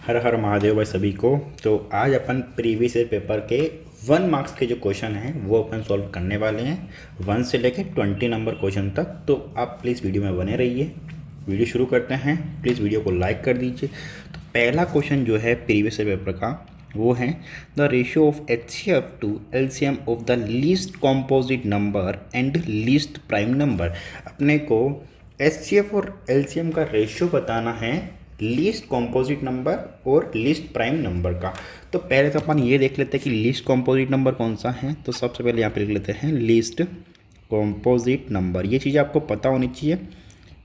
हर हर महादेव भाई सभी को। तो आज अपन प्रीवियस ईयर पेपर के 1 मार्क्स के जो क्वेश्चन हैं वो अपन सॉल्व करने वाले हैं 1 से लेकर 20 नंबर क्वेश्चन तक। तो आप प्लीज़ वीडियो में बने रहिए। वीडियो शुरू करते हैं, प्लीज़ वीडियो को लाइक कर दीजिए। तो पहला क्वेश्चन जो है प्रीवियस ईयर पेपर का वो है the ratio of HCF to LCM of the least composite number and least prime number. अपने को HCF और LCM का रेशियो बताना है लीस्ट कॉम्पोजिट नंबर और लीस्ट प्राइम नंबर का। तो पहले तो अपन ये देख लेते हैं कि लीस्ट कॉम्पोजिट नंबर कौन सा है। तो सबसे पहले यहाँ पे लिख लेते हैं लीस्ट कॉम्पोजिट नंबर। ये चीज़ आपको पता होनी चाहिए,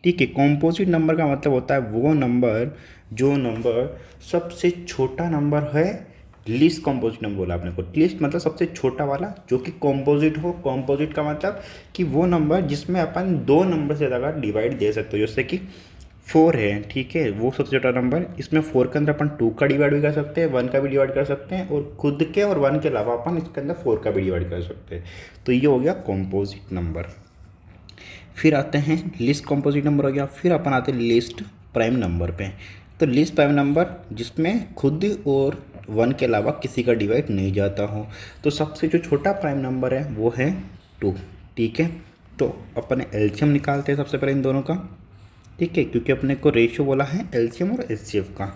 ठीक है। कॉम्पोजिट नंबर का मतलब होता है वो नंबर जो नंबर सबसे छोटा नंबर है। लीस्ट कॉम्पोजिट नंबर बोला आपने को। लीस्ट मतलब सबसे छोटा वाला जो कि कॉम्पोजिट हो। कॉम्पोजिट का मतलब कि वो नंबर जिसमें अपन दो नंबर से ज़्यादा डिवाइड दे सकते हो, जैसे कि 4 है, ठीक है, वो सबसे छोटा नंबर। इसमें 4 के अंदर अपन 2 का डिवाइड भी कर सकते हैं, 1 का भी डिवाइड कर सकते हैं, और खुद के और 1 के अलावा अपन इसके अंदर 4 का भी डिवाइड कर सकते हैं। तो ये हो गया कॉम्पोजिट नंबर। फिर आते हैं लिस्ट कॉम्पोजिट नंबर हो गया। फिर अपन आते हैं लिस्ट प्राइम नंबर पे। तो लिस्ट प्राइम नंबर जिसमें खुद और 1 के अलावा किसी का डिवाइड नहीं जाता हो। तो सबसे जो छोटा प्राइम नंबर है वो है 2, ठीक है। तो अपन एलसीएम निकालते हैं सबसे पहले इन दोनों का, ठीक है, क्योंकि अपने को रेशियो बोला है एलसीएम और एचसीएफ का।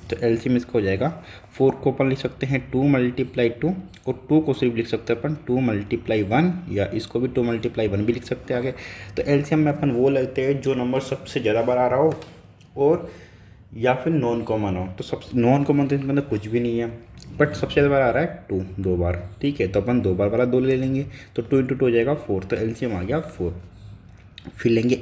तो एलसीएम इसका हो जाएगा 4 को अपन लिख सकते हैं 2 × 2, और 2 को सिर्फ लिख सकते हैं अपन 2 × 1, या इसको भी 2 × 1 भी लिख सकते हैं आगे। तो एलसीएम में अपन वो लेते हैं जो नंबर सबसे ज़्यादा बार आ रहा हो और या फिर नॉन कॉमन हो। तो सबसे नॉन कॉमन तो इसके अंदर कुछ भी नहीं है, बट सबसे ज़्यादा बार आ रहा है 2, 2 बार, ठीक है। तो अपन 2 बार वाला 2 ले लेंगे, तो 2 × 2 हो जाएगा 4। तो एलसीएम आ गया 4। फिर लेंगे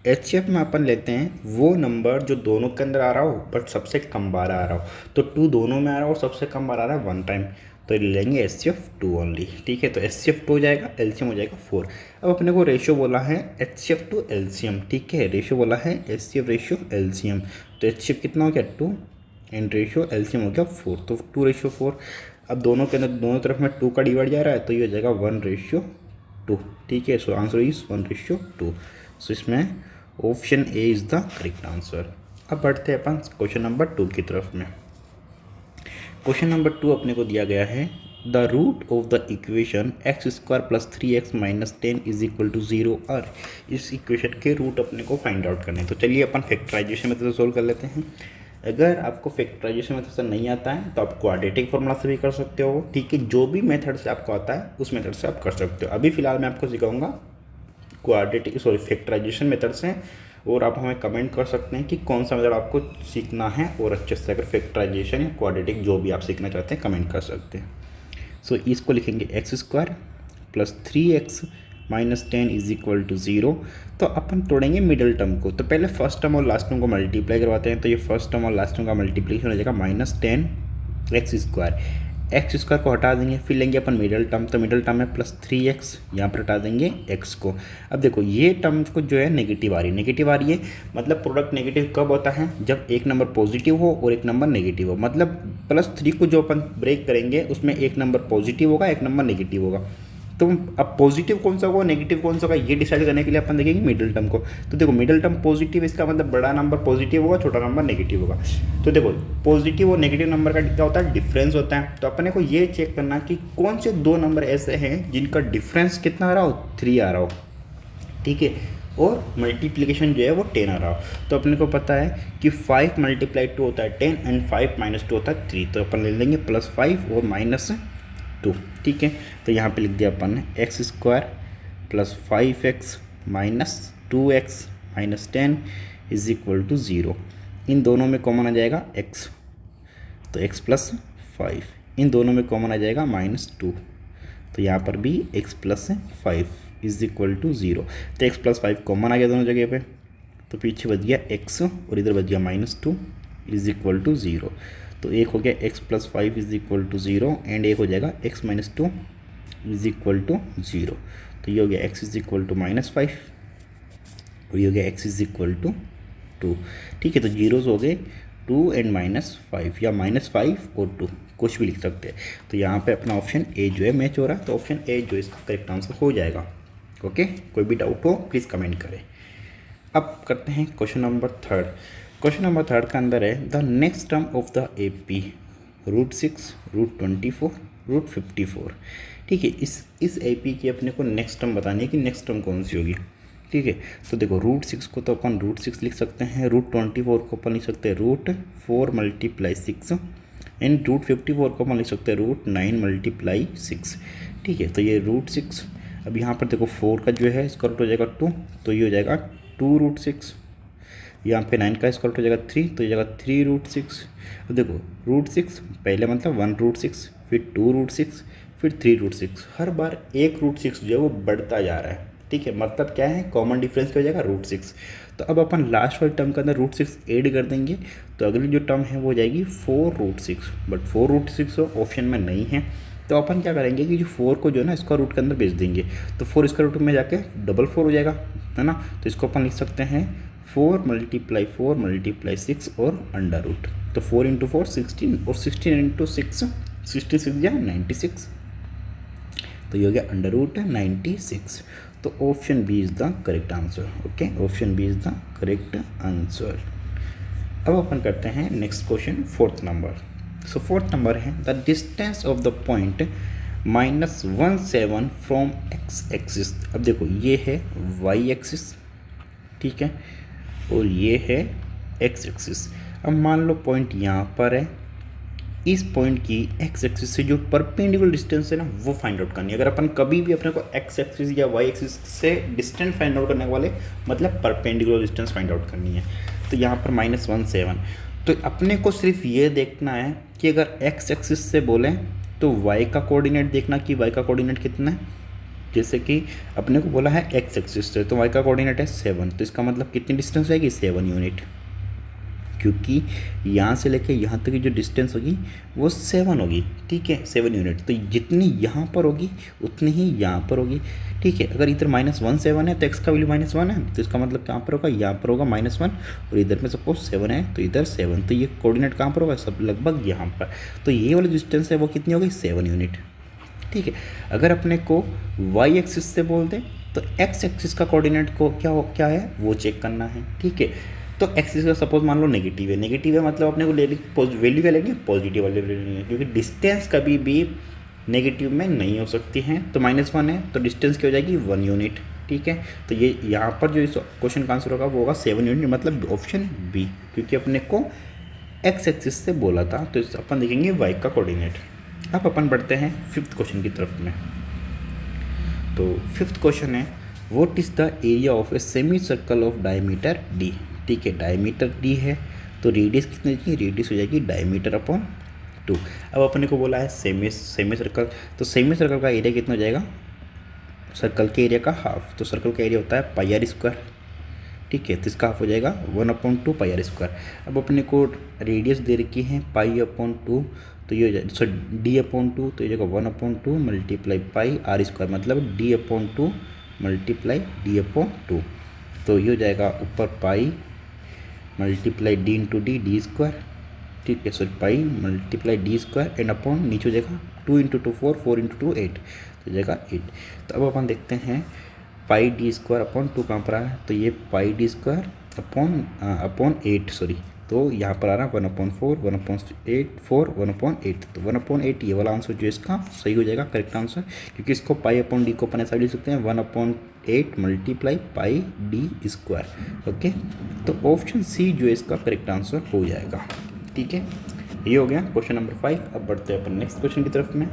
एचसीएफ में अपन लेते हैं वो नंबर जो दोनों के अंदर आ रहा हो बट सबसे कम बार आ रहा हो। तो 2 दोनों में आ रहा हो और सबसे कम बार आ रहा है 1 टाइम, तो लेंगे HCF 2 ओनली, ठीक है। तो HCF 2 हो जाएगा, एलसीएम हो जाएगा 4। अब अपने को रेशियो बोला है HCF टू LCM, ठीक है। रेशियो बोला है HCF रेशियो LCM। तो HCF कितना हो गया 2 एंड रेशियो LCM हो गया 4, तो 2:4। अब दोनों के अंदर दोनों तरफ में 2 का डिवाइड जा रहा है, तो ये हो जाएगा 1:2, ठीक है। So answer is 1:2। सो इसमें option A is the correct answer. अब बढ़ते हैं अपन क्वेश्चन नंबर 2 की तरफ में। क्वेश्चन नंबर 2 अपने को दिया गया है the root of the equation x² + 3x - 10 = 0 और इस इक्वेशन के रूट अपने को फाइंड आउट करने हैं। तो चलिए अपन फैक्टराइजेशन मेथड से सोल्व कर लेते हैं। अगर आपको फैक्टराइजेशन मेथड से नहीं आता है तो आप क्वाड्रेटिक फॉर्मूला से भी कर सकते हो, ठीक है। जो भी मेथड से आपको आता है उस मेथड से आप कर सकते हो। अभी फिलहाल मैं आपको सिखाऊंगा फैक्टराइजेशन मेथड से, और आप हमें कमेंट कर सकते हैं कि कौन सा मेथड आपको सीखना है और अच्छे से। अगर फैक्टराइजेशन या क्वाड्रेटिक जो भी आप सीखना चाहते हैं कमेंट कर सकते हैं। सो इसको लिखेंगे x² + 3x - 10 = 0। तो अपन तोड़ेंगे मिडल टर्म को। तो पहले फर्स्ट टर्म और लास्ट टर्म को मल्टीप्लाई करवाते हैं। तो ये फर्स्ट टर्म और लास्ट टर्म का मल्टीप्लिकेशन हो जाएगा -10x²। x² को हटा देंगे, फिर लेंगे अपन मिडल टर्म। तो मिडल टर्म में +3x, यहाँ पर हटा देंगे x को। अब देखो ये टर्म को जो है नेगेटिव आ रही है, मतलब प्रोडक्ट नेगेटिव कब होता है, जब एक नंबर पॉजिटिव हो और एक नंबर नेगेटिव हो। मतलब +3 को जो अपन ब्रेक करेंगे उसमें एक नंबर पॉजिटिव होगा, एक नंबर नेगेटिव होगा। तो अब पॉजिटिव कौन सा होगा नेगेटिव कौन सा होगा ये डिसाइड करने के लिए अपन देखेंगे मिडिल टर्म को। तो देखो मिडिल टर्म पॉजिटिव, इसका मतलब बड़ा नंबर पॉजिटिव होगा, छोटा नंबर नेगेटिव होगा। तो देखो पॉजिटिव और नेगेटिव नंबर का क्या होता है, डिफरेंस होता है। तो अपने को ये चेक करना कि कौन से 2 नंबर ऐसे हैं जिनका डिफरेंस कितना आ रहा हो, 3 आ रहा हो, ठीक है, और मल्टीप्लिकेशन जो है वो 10 आ रहा हो। तो अपने को पता है कि 5 × 2 होता है 10 एंड 5 - 2 होता है 3। तो अपन ले लेंगे +5 और -2, ठीक है। तो यहाँ पे लिख दिया अपन ने x² + 5x - 2x - 10 = 0। इन दोनों में कॉमन आ जाएगा x, तो x + 5। इन दोनों में कॉमन आ जाएगा -2, तो यहाँ पर भी x + 5 = 0। तो x + 5 कॉमन आ गया दोनों जगह पे, तो पीछे बच गया x और इधर बच गया -2 = 0। तो एक हो गया x + 5 = 0 एंड एक हो जाएगा x - 2 = 0। तो ये हो गया x -5 और ये हो गया x = 2, ठीक है। तो जीरोस हो गए 2 एंड -5, या -5 और 2 कुछ भी लिख सकते हैं। तो यहाँ पे अपना ऑप्शन ए जो है मैच हो रहा है, तो ऑप्शन ए जो इसका करेक्ट आंसर हो जाएगा। ओके, कोई भी डाउट हो प्लीज़ कमेंट करें। अब करते हैं क्वेश्चन नंबर 3। क्वेश्चन नंबर 3 का अंदर है the next term of the AP √6 √24 √54। ठीक है, इस AP की अपने को नेक्स्ट टर्म बतानी है कि नेक्स्ट टर्म कौन सी होगी। ठीक है, तो देखो √6 को तो अपन √6 लिख सकते हैं, √24 को अपन लिख सकते हैं √4 × 6 एंड √54 को अपन लिख सकते हैं √9 × 6। ठीक है, तो ये √6, अब यहाँ पर देखो 4 का जो है स्क्वायर रूट हो जाएगा 2, तो ये हो जाएगा 2√6। यहाँ पे 9 का स्क्वायर रूट हो जाएगा 3, तो ये जाएगा 3√6। अब देखो √6 पहले मतलब 1√6, फिर 2√6, फिर 3√6, हर बार एक √6 जो है वो बढ़ता जा रहा है। ठीक है, मतलब क्या है, कॉमन डिफरेंस क्या हो जाएगा √6। तो अब अपन लास्ट वाले टर्म के अंदर √6 ऐड कर देंगे, तो अगली जो टर्म है वो हो जाएगी 4√6, बट 4√6 ऑप्शन में नहीं है, तो अपन क्या करेंगे कि जो 4 को जो है ना स्क्वायर रूट के अंदर भेज देंगे, तो 4 स्क्वायर रूट में जाके 4 हो जाएगा, है ना। तो इसको अपन लिख सकते हैं 4 × 6 और अंडर रूट, तो 4 × 4 16 और 16 × 6 66 या 96, तो ये हो गया अंडर रूट 96। तो option B is the correct answer. Okay, option B is the correct answer. अब अपन करते हैं next question, 4th number. So 4th number है the distance of the point -17 from x axis. अब देखो ये है y एक्सिस, ठीक है, और ये है x एक्सिस। अब मान लो पॉइंट यहाँ पर है, इस पॉइंट की x एक्सिस से जो परपेंडिकुलर डिस्टेंस है ना वो फाइंड आउट करनी है। अगर अपन कभी भी अपने को x एक्सिस या y एक्सिस से डिस्टेंस फाइंड आउट करने वाले, मतलब परपेंडिकुलर डिस्टेंस फाइंड आउट करनी है, तो यहाँ पर -17, तो अपने को सिर्फ ये देखना है कि अगर x एक्सिस से बोलें तो y का कोऑर्डिनेट देखना कि y का कोऑर्डिनेट कितना है। जैसे कि अपने को बोला है x एक्सिस से, तो y का कोऑर्डिनेट है 7, तो इसका मतलब कितनी डिस्टेंस रहेगी, 7 यूनिट, क्योंकि यहाँ से लेके यहाँ तक की जो डिस्टेंस होगी वो 7 होगी। ठीक है, 7 यूनिट, तो जितनी यहाँ पर होगी उतनी ही यहाँ पर होगी। ठीक है, अगर इधर -17 है तो x का वैल्यू -1 है, तो इसका मतलब कहाँ पर होगा, यहाँ पर होगा -1, और इधर में सपोज 7 है तो इधर 7, तो ये कोऑर्डिनेट कहाँ पर होगा, सब लगभग यहाँ पर। तो ये वाली डिस्टेंस है वो कितनी होगी, 7 यूनिट। ठीक है, अगर अपने को y एक्सिस से बोल दें तो x एक्सिस का कोऑर्डिनेट को क्या है वो चेक करना है। ठीक है, तो एक्सिस का सपोज मान लो नेगेटिव है, मतलब अपने को वैल्यू क्या लेनी है, पॉजिटिव वाली वैल्यू लेनी है, क्योंकि डिस्टेंस कभी भी नेगेटिव में नहीं हो सकती है। तो -1 है तो डिस्टेंस क्या हो जाएगी, 1 यूनिट। ठीक है, तो ये यहाँ पर जो इस क्वेश्चन का आंसर होगा वो होगा 7 यूनिट, मतलब ऑप्शन बी, क्योंकि अपने को एक्स एक्सिस से बोला था, तो अपन देखेंगे वाई का कोऑर्डिनेट। अब अपन बढ़ते हैं 5th क्वेश्चन की तरफ में। तो 5th क्वेश्चन है what is the area of a semi circle of diameter d। ठीक है, डायमीटर d है तो रेडियस कितनी की, रेडियस हो जाएगी डायमीटर अपॉन 2। अब अपने को बोला है सेमी सर्कल, तो सेमी सर्कल का एरिया कितना हो जाएगा, सर्कल के एरिया का हाफ, तो सर्कल का एरिया होता है πr²। ठीक है, तो इसका हाफ हो जाएगा 1/2 πr²। अब अपने को रेडियस दे रखी है π/2, तो ये हो जाए d/2, तो ये जाएगा 1/2 मल्टीप्लाई πr², मतलब d/2 मल्टीप्लाई d/2, तो ये हो जाएगा ऊपर पाई मल्टीप्लाई d इंटू d²। ठीक है, sorry pi multiply d² and upon नीचे हो जाएगा 2 × 2 4, 4 × 2 8, तो जाएगा 8। तो अब अपन देखते हैं पाई d² अपॉन 2 कहाँ पर आ रहा है, तो ये पाई d² अपॉन 8, सॉरी, तो यहाँ पर आ रहा है 1/4 1/8 4 1/8, तो 1/8 ये वाला आंसर जो है इसका सही हो जाएगा, करेक्ट आंसर, क्योंकि इसको π/d को अपन ऐसा लिख सकते हैं 1/8 मल्टीप्लाई πd²। ओके, तो ऑप्शन सी जो है इसका करेक्ट आंसर हो जाएगा। ठीक है, ये हो गया क्वेश्चन नंबर 5। अब बढ़ते हैं अपन नेक्स्ट क्वेश्चन की तरफ में।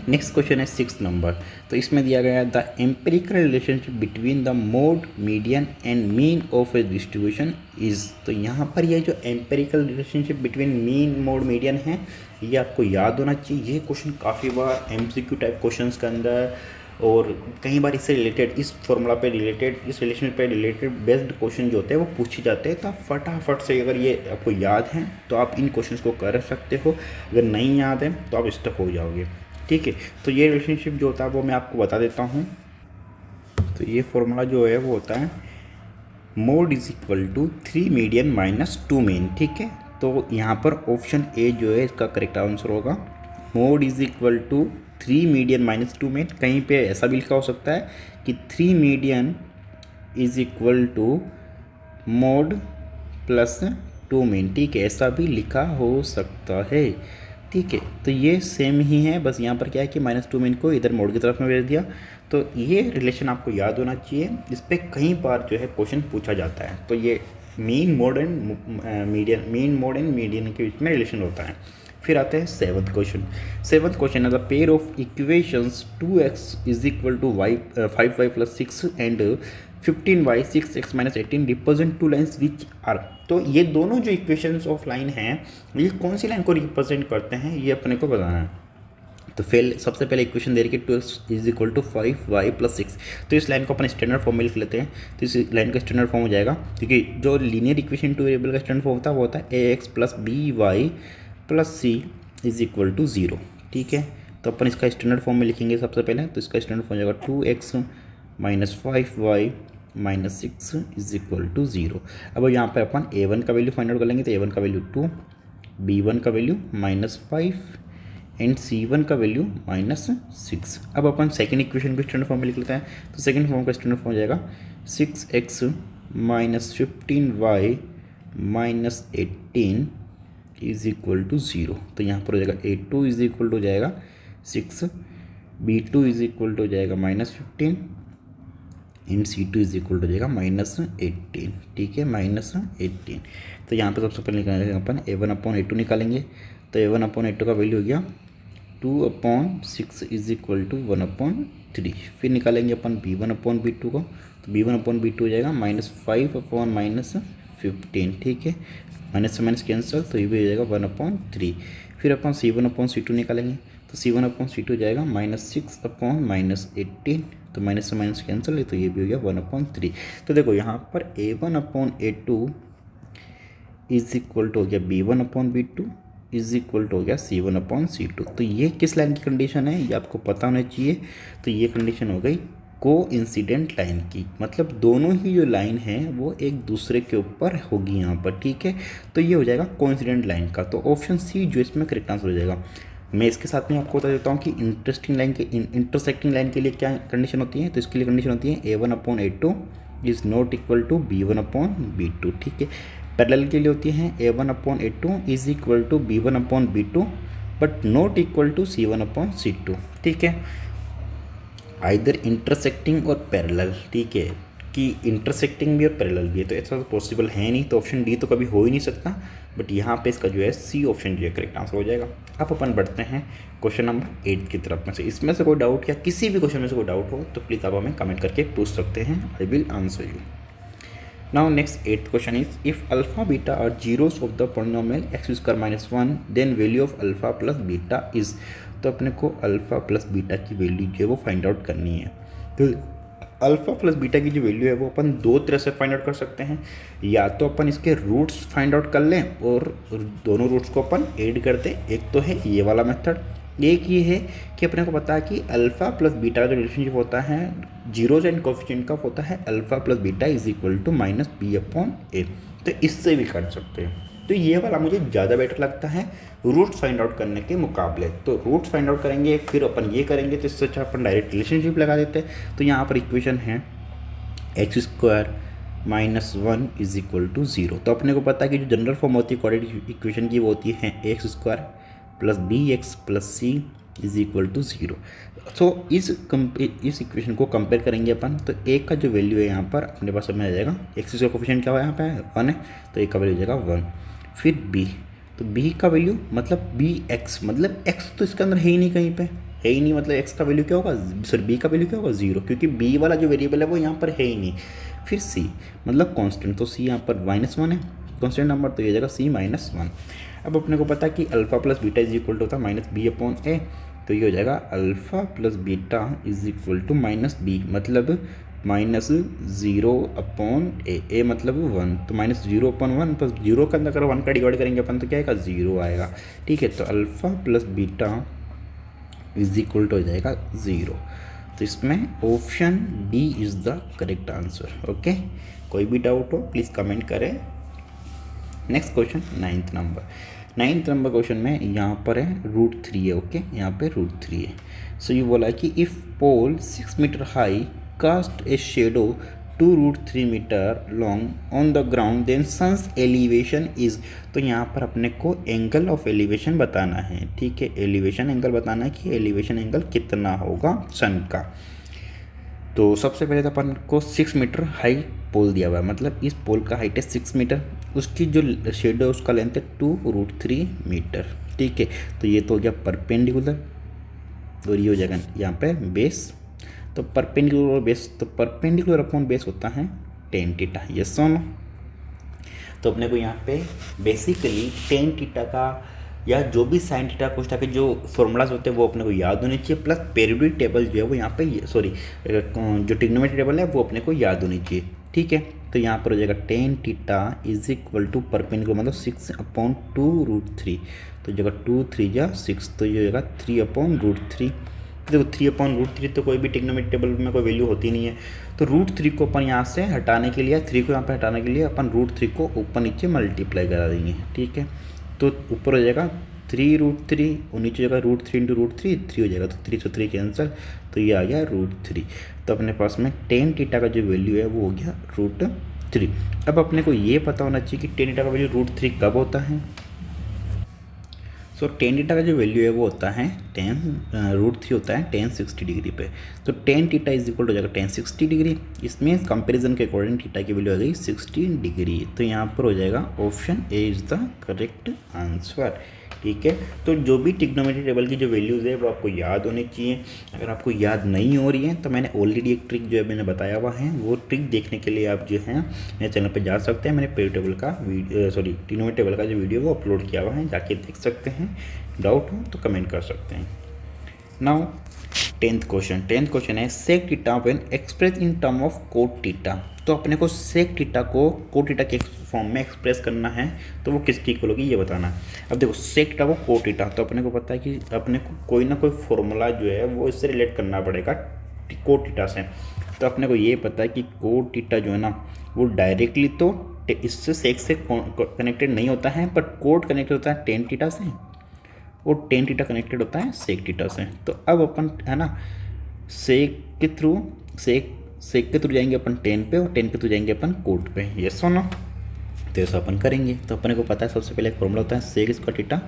नेक्स्ट क्वेश्चन है 6th नंबर। तो इसमें दिया गया है the empirical relationship between the mode median and mean of A distribution is. तो यहाँ पर ये जो empirical relationship between mean mode median है ये आपको याद होना चाहिए। ये क्वेश्चन काफ़ी बार MCQ टाइप क्वेश्चंस के अंदर और कई बार इससे रिलेटेड, इस फॉर्मूला पे रिलेटेड, इस रिलेशन पे रिलेटेड बेस्ड क्वेश्चन जो होते हैं वो पूछे जाते हैं। तो आप फटाफट से अगर ये आपको याद हैं तो आप इन क्वेश्चंस को कर सकते हो, अगर नहीं याद है तो आप स्टक हो जाओगे। ठीक है, तो ये रिलेशनशिप जो होता है वो मैं आपको बता देता हूँ। तो ये फॉर्मूला जो है वो होता है mode is equal to 3 median minus 2 mean. ठीक है, तो यहाँ पर ऑप्शन ए जो है इसका करेक्ट आंसर होगा, mode is equal to 3 median minus 2 mean. कहीं पे ऐसा भी लिखा हो सकता है कि 3 median is equal to mode plus 2 mean, ठीक है, ऐसा भी लिखा हो सकता है, ठीक है। तो ये सेम ही है, बस यहाँ पर क्या है कि -2 मीन को इधर मोड की तरफ में भेज दिया। तो ये रिलेशन आपको याद होना चाहिए, इस पर कई बार जो है क्वेश्चन पूछा जाता है। तो ये मीन मोड एंड मीडियन के बीच में रिलेशन होता है। फिर आते हैं सेवन्थ क्वेश्चन। सेवन्थ क्वेश्चन है the pair of equations 2x is equal to y 5y plus 6 and 15y 6x minus 18 represent two lines which are. तो ये दोनों जो इक्वेशंस ऑफ लाइन हैं ये कौन सी लाइन को रिप्रेजेंट करते हैं, ये अपने को बताना है। तो सबसे पहले इक्वेशन दे रही है 2x is equal to 5y plus 6। तो इस लाइन को अपन स्टैंडर्ड फॉर्म में लिख लेते हैं। तो इस लाइन का स्टैंडर्ड फॉर्म हो जाएगा, क्योंकि जो लीनियर इक्वेशन टू वेरिएबल का स्टैंडर्ड फॉर्म होता है वो होता है ax plus by plus C is equal to 0, ठीक है। तो अपन इसका स्टैंडर्ड फॉर्म में लिखेंगे सबसे पहले। तो इसका स्टैंडर्ड फॉर्म हो जाएगा 2x minus 5y minus 6 is equal to 0। अब यहाँ पर अपन a1 का वैल्यू फाइंड आउट कर लेंगे। तो a1 का वैल्यू 2, b1 का वैल्यू -5 एंड c1 का वैल्यू -6। अब अपन सेकेंड इक्वेशन को स्टैंडर्ड फॉर्म में लिख लेते हैं। तो सेकेंड फॉर्म का स्टैंडर्ड फॉर्म हो जाएगा 6x minus 15y minus 18 is equal to 0। तो यहाँ पर हो जाएगा a2 इज इक्वल टू हो जाएगा 6, b2 इज इक्वल टू हो जाएगा -15 and c2 is equal to हो जाएगा -18, ठीक है, -18। तो यहाँ पर सबसे पहले निकालेंगे अपन a1/a2 निकालेंगे। तो a1/a2 का वैल्यू हो गया 2/6 इज इक्वल टू 1/3। फिर निकालेंगे अपन b1/b2 को। तो b1/b2 हो जाएगा -5/-15, ठीक है, माइनस से माइनस कैंसिल, तो ये भी हो जाएगा 1/3। फिर अपन c1/c2 निकालेंगे। तो c1/c2 हो जाएगा -6/-18, तो माइनस से माइनस कैंसिल है, तो ये भी हो गया 1/3। तो देखो यहाँ पर a1/a2 इज इक्वल टू हो गया b1/b2 इज इक्वल टू हो गया c1/c2। तो ये किस लाइन की कंडीशन है ये आपको पता होना चाहिए। तो ये कंडीशन हो गई कोइंसिडेंट लाइन की, मतलब दोनों ही जो लाइन है वो एक दूसरे के ऊपर होगी यहाँ पर, ठीक है। तो ये हो जाएगा कोइंसिडेंट लाइन का। तो ऑप्शन सी जो इसमें करेक्ट आंसर हो जाएगा। मैं इसके साथ में आपको बता देता हूँ कि इंटरसेक्टिंग लाइन के लिए क्या कंडीशन होती है। तो इसके लिए कंडीशन होती है a1/a2 is not equal to b1/b2, ठीक है। पैरेलल के लिए होती है a1/a2 is equal to b1/b2 but not equal to c1/c2, ठीक है। आइदर इंटरसेक्टिंग और पैरेलल, ठीक है, कि इंटरसेक्टिंग भी और पैरेलल भी है। तो ऐसा तो पॉसिबल है नहीं, तो ऑप्शन डी तो कभी हो ही नहीं सकता। बट यहाँ पे इसका जो है सी ऑप्शन जो है करेक्ट आंसर हो जाएगा। अब अपन बढ़ते हैं क्वेश्चन नंबर 8 की तरफ में से। इसमें से कोई डाउट या किसी भी क्वेश्चन में से कोई डाउट हो तो प्लीज़ आप हमें कमेंट करके पूछ सकते हैं, I will answer you. Now next 8th question is if alpha beta are zeros of the polynomial x square minus 1 then value of alpha plus beta is। तो अपने को अल्फ़ा प्लस बीटा की value जो है वो find out करनी है। तो अल्फ़ा प्लस बीटा की जो वैल्यू है वो अपन दो तरह से फाइंड आउट कर सकते हैं। या तो अपन इसके रूट्स फाइंड आउट कर लें और दोनों रूट्स को अपन ऐड कर दें। एक तो है ये वाला मेथड, एक ये है कि अपने को पता है कि अल्फ़ा प्लस बीटा का जो रिलेशनशिप होता है जीरोज एंड कोफिशिएंट का होता है alpha plus beta is equal to -b/a। तो इससे भी कर सकते हैं। तो ये वाला मुझे ज़्यादा बेटर लगता है रूट्स फाइंड आउट करने के मुकाबले। तो रूट्स फाइंड आउट करेंगे फिर अपन ये करेंगे, तो इससे अच्छा अपन डायरेक्ट रिलेशनशिप लगा देते हैं। तो यहाँ पर इक्वेशन है x² -1 इज इक्वल टू 0। तो अपने को पता है कि जो जनरल फॉर्म होती है क्वाड्रेटिक इक्वेशन की वो होती है x² plus bx plus c is equal to 0। So इस इक्वेशन को कंपेयर करेंगे अपन। तो एक का जो वैल्यू है यहाँ पर अपने पास समझ आ जाएगा, एक्स का कोफिशिएंट क्या हुआ यहाँ पे 1 है, तो एक का वैल्यू हो जाएगा 1। फिर b, तो b का वैल्यू मतलब bx, मतलब x तो इसके अंदर है ही नहीं, कहीं पे है ही नहीं, मतलब x का वैल्यू क्या होगा, सॉरी b का वैल्यू क्या होगा 0, क्योंकि b वाला जो वेरिएबल है वो यहाँ पर है ही नहीं। फिर c मतलब कॉन्स्टेंट, तो c यहाँ पर -1 है कॉन्स्टेंट नंबर, तो ये जाएगा c -1। अब अपने को पता है कि alpha plus beta is equal to होता है -b/a, तो ये हो जाएगा alpha plus beta is equal to -b, मतलब -0/a, a मतलब 1, तो -0/1 प्लस 0 के अंदर अगर 1 का डिवाइड करेंगे अपन तो क्या आएगा 0 आएगा, ठीक है। तो alpha plus beta is equal to हो जाएगा 0। तो इसमें option D is the correct answer, okay. कोई भी डाउट हो प्लीज़ कमेंट करें। Next question 9th number question में यहाँ पर है √3 है, ओके, यहाँ पे √3 है। सो ये बोला कि if pole 6 meter high cast a shadow 2√3 meter long on the ground then sun's elevation is. तो यहाँ पर अपने को एंगल ऑफ एलिवेशन बताना है, ठीक है, एलिवेशन एंगल बताना है कि एलिवेशन एंगल कितना होगा सन का। तो सबसे पहले तो अपन को 6 मीटर हाई पोल दिया हुआ है, मतलब इस पोल का हाइट है 6 मीटर, उसकी जो शेडो है उसका लेंथ है 2√3 मीटर, ठीक है। तो ये तो हो गया परपेंडिकुलर और ये हो जाएगा यहाँ पे बेस। तो परपेंडिकुलर और बेस, तो परपेंडिकुलर अपॉन बेस होता है टेन थीटा, ये सुनो। तो अपने को यहाँ पे बेसिकली टेन थीटा का या जो भी साइन थीटा कोस्टा के जो फॉर्मूलाज होते हैं वो अपने को याद होने चाहिए, प्लस पीरियोडिक टेबल जो है वो यहाँ पे सॉरी जो ट्रिग्नोमेट्री टेबल है वो अपने को याद होनी चाहिए, ठीक है। तो यहाँ पर हो जाएगा tan theta is equal to perpendicular मतलब 6/2√3, तो जगह 2 3 जा 6, तो ये हो जाएगा 3/√3। देखो 3/√3 तो कोई भी ट्रिग्नोमेट्री टेबल में कोई वैल्यू होती नहीं है, तो √3 को अपन यहाँ से हटाने के लिए 3 को यहाँ पर हटाने के लिए अपन √3 को ऊपर नीचे मल्टीप्लाई करा देंगे, ठीक है। तो ऊपर हो जाएगा 3√3 और नीचे हो जाएगा √3 × √3 3 हो जाएगा, तो 3 से 3 कैंसिल, तो ये आ गया √3। तो अपने पास में टेन थीटा का जो वैल्यू है वो हो गया √3। अब अपने को ये पता होना चाहिए कि टेन थीटा का वैल्यू √3 कब होता है। सो टेन थीटा का जो वैल्यू है वो होता है √3 होता है 1060 डिग्री पे। तो टेन थीटा इज इक्वल हो जाएगा 1060 डिग्री, इसमें कंपैरिजन के अकॉर्डिंग थीटा की वैल्यू आ गई 16 डिग्री। तो यहाँ पर हो जाएगा option A is the correct answer, ठीक है। तो जो भी ट्रिग्नोमेट्री टेबल की जो वैल्यूज़ है वो आपको याद होनी चाहिए। अगर आपको याद नहीं हो रही है तो मैंने ऑलरेडी एक ट्रिक जो है मैंने बताया हुआ है, वो ट्रिक देखने के लिए आप जो है मेरे चैनल पे जा सकते हैं। मैंने पीरियड टेबल का ट्रिग्नोमेट्री टेबल का जो वीडियो वो अपलोड किया हुआ है, जाके देख सकते हैं। डाउट हो तो कमेंट कर सकते हैं। नाउ टेंथ क्वेश्चन है sec theta when express in term of cot theta. तो अपने को सेक थीटा को कोट थीटा के फॉर्म में एक्सप्रेस करना है, तो वो किसकी इक्वल होगी ये बताना है। अब देखो सेक थीटा को कोट थीटा, तो अपने को पता है कि अपने को कोई ना कोई फॉर्मूला जो है वो इससे रिलेट करना पड़ेगा कोट थीटा से। तो अपने को ये पता है कि कोट थीटा जो है ना वो डायरेक्टली तो इससे सेक से कनेक्टेड नहीं होता है, बट कोट कनेक्टेड होता है टेन थीटा से और टेन थीटा कनेक्टेड होता है सेक थीटा से। तो अब अपन है ना सेक के थ्रू जाएंगे अपन टेन पे और टेन के थ्रू जाएंगे अपन कोट पे, ये सुनो। तो ऐसा अपन करेंगे। तो अपने को पता है सबसे पहले एक फॉर्मूला होता है sec square theta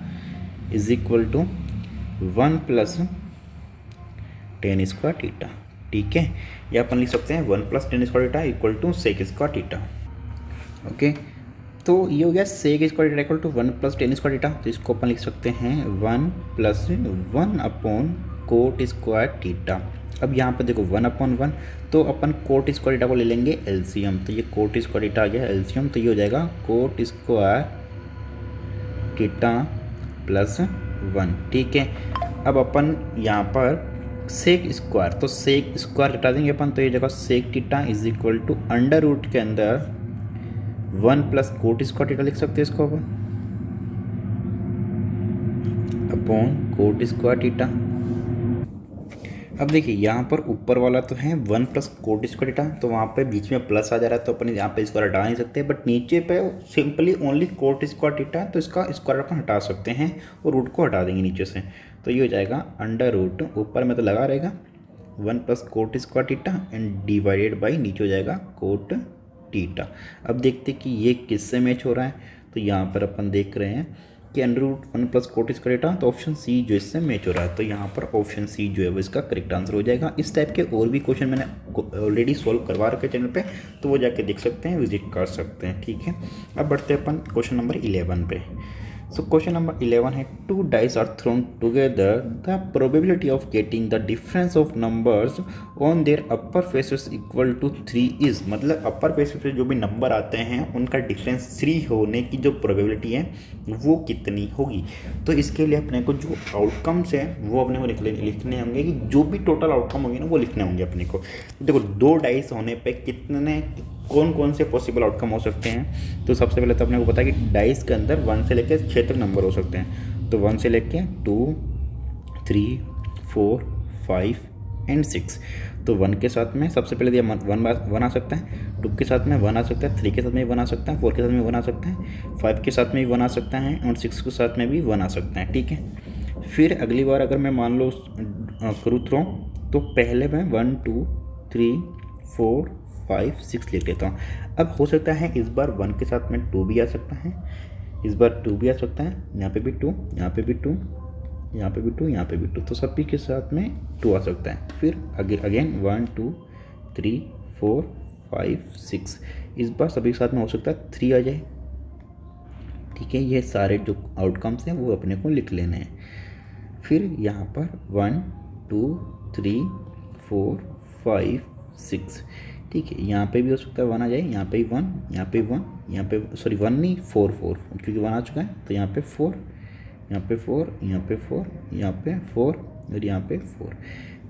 is equal to 1 + tan square theta, ठीक है। या अपन लिख सकते हैं 1 + tan square theta equal to sec square theta, okay. तो ये हो गया sec square theta equal to 1 + tan square theta. तो इसको अपन लिख सकते हैं 1 + 1 कोट स्क्वायर थीटा। अब यहाँ पर देखो 1/1, तो अपन कोट स्क्वायर थीटा को ले लेंगे एलसीएम। तो ये कोट स्क्वायर थीटा आ गया एलसीएम, तो ये हो जाएगा कोट स्क्वायर थीटा +1, ठीक है। अब अपन यहाँ पर सेक स्क्वायर, तो सेक स्क्वायर हटा देंगे अपन, तो ये जगह sec theta is equal to under root के अंदर 1 + कोट स्क्वायर थीटा लिख सकते हैं इसको अपन अपॉन कोट स्क्वायर थीटा। अब देखिए यहाँ पर ऊपर वाला तो है 1 + कोट स्क्वायर थीटा, तो वहाँ पे बीच में प्लस आ जा रहा है, तो अपन यहाँ पे स्क्वायर हटा नहीं सकते, बट नीचे पे simply only coat square theta, तो इसका स्क्वायर अपन हटा सकते हैं और रूट को हटा देंगे नीचे से। तो ये हो जाएगा अंडर रूट, ऊपर में तो लगा रहेगा 1 + cot square theta and divided by नीचे हो जाएगा कोट थीटा। अब देखते कि ये किससे मैच हो रहा है। तो यहाँ पर अपन देख रहे हैं कि under root 1 + cot square theta, तो ऑप्शन सी जो इससे मैच हो रहा है। तो यहाँ पर ऑप्शन सी जो है वो इसका करेक्ट आंसर हो जाएगा। इस टाइप के और भी क्वेश्चन मैंने ऑलरेडी सॉल्व करवा रखे चैनल पे, तो वो जाके देख सकते हैं, विजिट कर सकते हैं, ठीक है। अब बढ़ते हैं अपन क्वेश्चन नंबर 11 पे। सो क्वेश्चन नंबर 11 है 2 dice are thrown together, the probability of getting the difference of numbers on their upper faces equal to 3 is। मतलब अपर फेसेस पे जो भी नंबर आते हैं उनका डिफरेंस 3 होने की जो प्रोबेबिलिटी है वो कितनी होगी। तो इसके लिए अपने को जो आउटकम्स हैं वो अपने को लिखने होंगे, कि जो भी टोटल आउटकम होंगे ना वो लिखने होंगे अपने को। देखो 2 डाइस होने पे कितने कौन से पॉसिबल आउटकम हो सकते हैं। तो सबसे पहले तो अपने को पता है कि डाइस के अंदर 1 से लेकर 6 तक नंबर हो सकते हैं। तो 1 से लेके 2 3 4 5 एंड 6। तो 1 के साथ में सबसे पहले दिया 1 आ सकता है, 2 के साथ में 1 आ सकता है, 3 के साथ में 1 आ सकता है, 4 के साथ में 1 आ सकता है, 5 के साथ में भी 1 आ सकता है और 6 के साथ में भी 1 आ सकता है, ठीक है। फिर अगली बार अगर मैं मान लो करूँ थ्रो, तो पहले मैं 1 2 3 4 5 6 लिख लेता हूँ। अब हो सकता है इस बार 1 के साथ में 2 भी आ सकता है, इस बार 2 भी आ सकता है, यहाँ पे भी 2, यहाँ पे भी 2, यहाँ पे भी 2, यहाँ पे भी 2, तो सभी के साथ में 2 आ सकता है। फिर अगेन 1 2 3 4 5 6, इस बार सभी के साथ में हो सकता है 3 आ जाए। ठीक है, ये सारे जो आउटकम्स हैं वो अपने को लिख लेने हैं। फिर यहाँ पर 1 2 3 4 5 6, ठीक है, यहाँ पे भी हो सकता है 1 आ जाए, यहाँ पे 1, यहाँ पे 1, यहाँ पे सॉरी 1 नहीं 4 4, क्योंकि 1 आ चुका है, तो यहाँ पे 4, यहाँ पे 4, यहाँ पे 4, यहाँ पे 4 और यहाँ पे 4।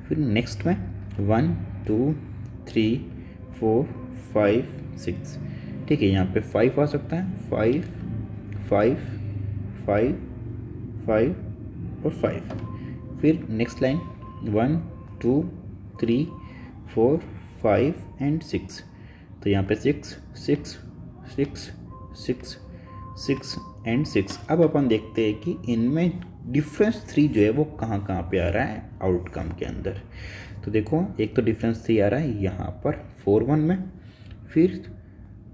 फिर नेक्स्ट में 1 2 3 4 5 6, ठीक है, यहाँ पे 5 आ सकता है, 5 5 5 5 और 5। फिर नेक्स्ट लाइन 1 2 3 4 5 एंड 6, तो यहाँ पे 6 6 6 6 6 एंड 6। अब अपन देखते हैं कि इनमें डिफरेंस 3 जो है वो कहाँ कहाँ पे आ रहा है आउटकम के अंदर। तो देखो, एक तो डिफरेंस 3 आ रहा है यहाँ पर 4 1 में, फिर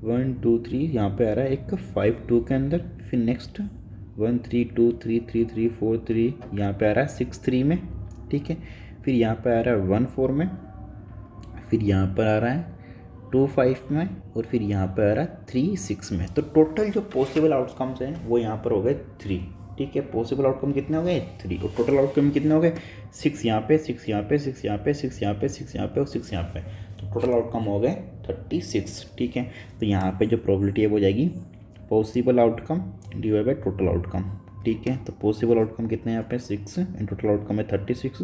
1 2 3 यहाँ पे आ रहा है एक 5 2 के अंदर, फिर नेक्स्ट 1 3 2 3 3 3 4 3 यहाँ पे आ रहा है 6 3 में, ठीक है, फिर यहाँ पे आ रहा है 1 4 में, फिर यहाँ पर आ रहा है 2 5 में, और फिर यहाँ पर आ रहा है 3 6 में। तो टोटल जो पॉसिबल आउटकम्स हैं वो यहाँ पर हो गए 3, ठीक है, पॉसिबल आउटकम कितने हो गए 3, और टोटल आउटकम कितने हो गए 6 यहाँ पे 6 यहाँ पे 6 यहाँ पे 6 यहाँ पे 6 यहाँ पे और 6 यहाँ पे, तो टोटल आउटकम हो गए 36, ठीक है। तो यहाँ पे जो प्रोबेबिलिटी है वो जाएगी possible outcome divide by total outcome, ठीक है। तो पॉसिबल आउटकम कितने हैं यहाँ पे 6 एंड टोटल आउटकम है 36,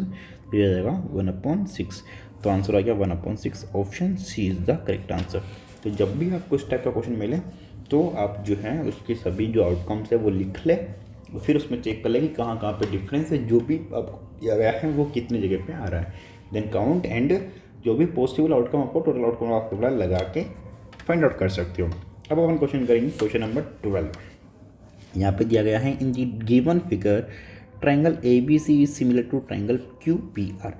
तो ये जाएगा 1/6। तो आंसर आ गया 1/6, option C is the correct answer. तो जब भी आपको इस टाइप का क्वेश्चन मिले तो आप जो है उसके सभी जो आउटकम्स है वो लिख ले, और फिर उसमें चेक कर ले कि कहाँ कहाँ पे डिफरेंस है, जो भी आपको दिया गया है वो कितनी जगह पे आ रहा है, देन काउंट एंड जो भी पॉसिबल आउटकम आपको टोटल आउटकम आपके बड़ा लगा के फाइंड आउट कर सकते हो। अब अपन क्वेश्चन करेंगे क्वेश्चन नंबर 12। यहाँ पे दिया गया है in the given figure triangle A B C is similar to triangle Q P R.